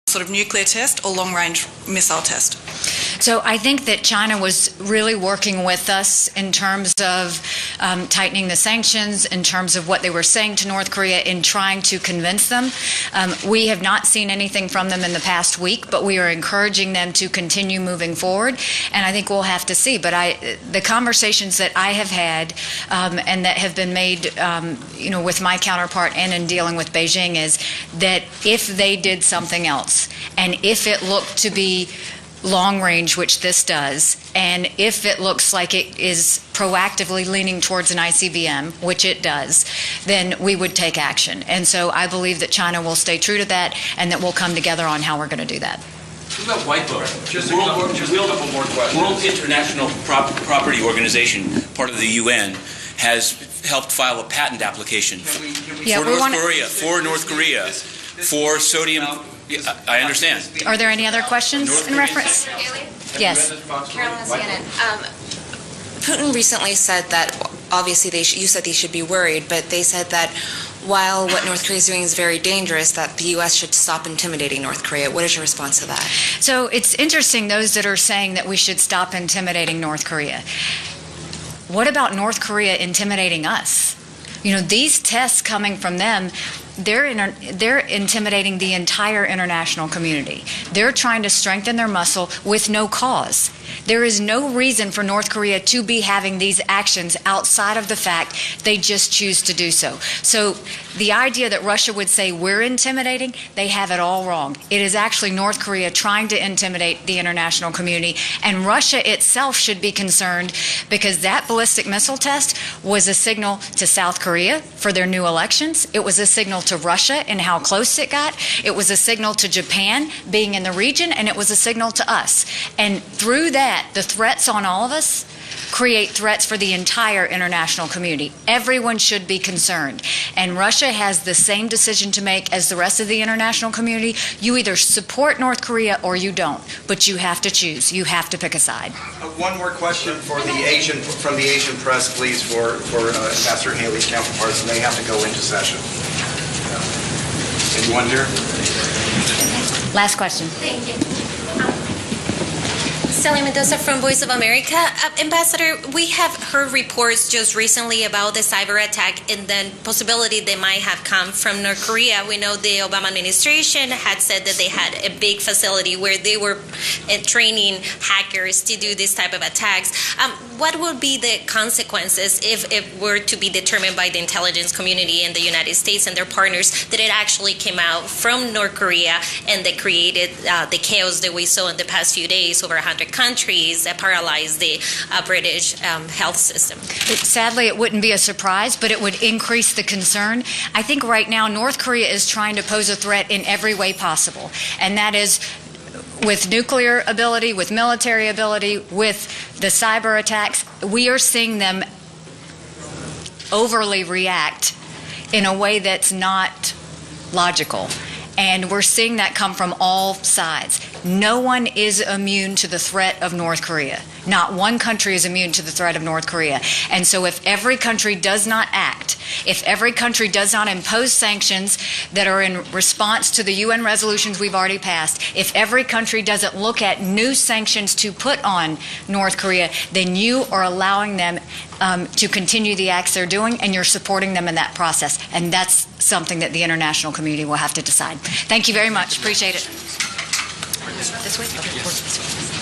sort of nuclear test or long-range missile test? So I think that China was really working with us in terms of tightening the sanctions, in terms of what they were saying to North Korea, in trying to convince them. We have not seen anything from them in the past week, but we are encouraging them to continue moving forward, and I think we'll have to see. But the conversations that I have had and that have been made with my counterpart and in dealing with Beijing is that if they did something else, and if it looked to be long range, which this does, and if it looks like it is proactively leaning towards an ICBM, which it does, then we would take action. And so I believe that China will stay true to that and that we'll come together on how we're going to do that. What about White Book? Just a couple more questions. World International Property Organization, part of the UN, has helped file a patent application for North Korea for sodium. I understand. Are there any other questions in reference? Yes. Carolyn CNN. Putin recently said that, obviously, you said they should be worried, but they said that while what North Korea is doing is very dangerous, that the U.S. should stop intimidating North Korea. What is your response to that? So it's interesting, those that are saying that we should stop intimidating North Korea. What about North Korea intimidating us? These tests coming from them, they're intimidating the entire international community. They're trying to strengthen their muscle with no cause. There is no reason for North Korea to be having these actions outside of the fact they just choose to do so. So the idea that Russia would say we're intimidating, they have it all wrong. It is actually North Korea trying to intimidate the international community, and Russia itself should be concerned because that ballistic missile test was a signal to South Korea for their new elections. It was a signal to Russia and how close it got. It was a signal to Japan being in the region, and it was a signal to us. And through that, the threats on all of us create threats for the entire international community. Everyone should be concerned. And Russia has the same decision to make as the rest of the international community. You either support North Korea or you don't, but you have to choose. You have to pick a side. One more question from the Asian press, please, for Ambassador Haley's counterparts, and they have to go into session. Anyone here? Last question. Thank you. Sally Mendoza from Voice of America. Ambassador, we have heard reports just recently about the cyber attack and the possibility they might have come from North Korea. We know the Obama administration had said that they had a big facility where they were training hackers to do this type of attacks. What would be the consequences if it were to be determined by the intelligence community in the United States and their partners that it actually came out from North Korea and they created the chaos that we saw in the past few days, over 100 countries, that paralyzed the British health system? Sadly, it wouldn't be a surprise, but it would increase the concern. I think right now North Korea is trying to pose a threat in every way possible, and that is with nuclear ability, with military ability, with the cyber attacks. We are seeing them overly react in a way that's not logical. And we're seeing that come from all sides. No one is immune to the threat of North Korea. Not one country is immune to the threat of North Korea. And so if every country does not act, if every country does not impose sanctions that are in response to the UN resolutions we've already passed, if every country doesn't look at new sanctions to put on North Korea, then you are allowing them to continue the acts they're doing, and you're supporting them in that process. And that's something that the international community will have to decide. Thank you very much. Appreciate it. This way? Okay.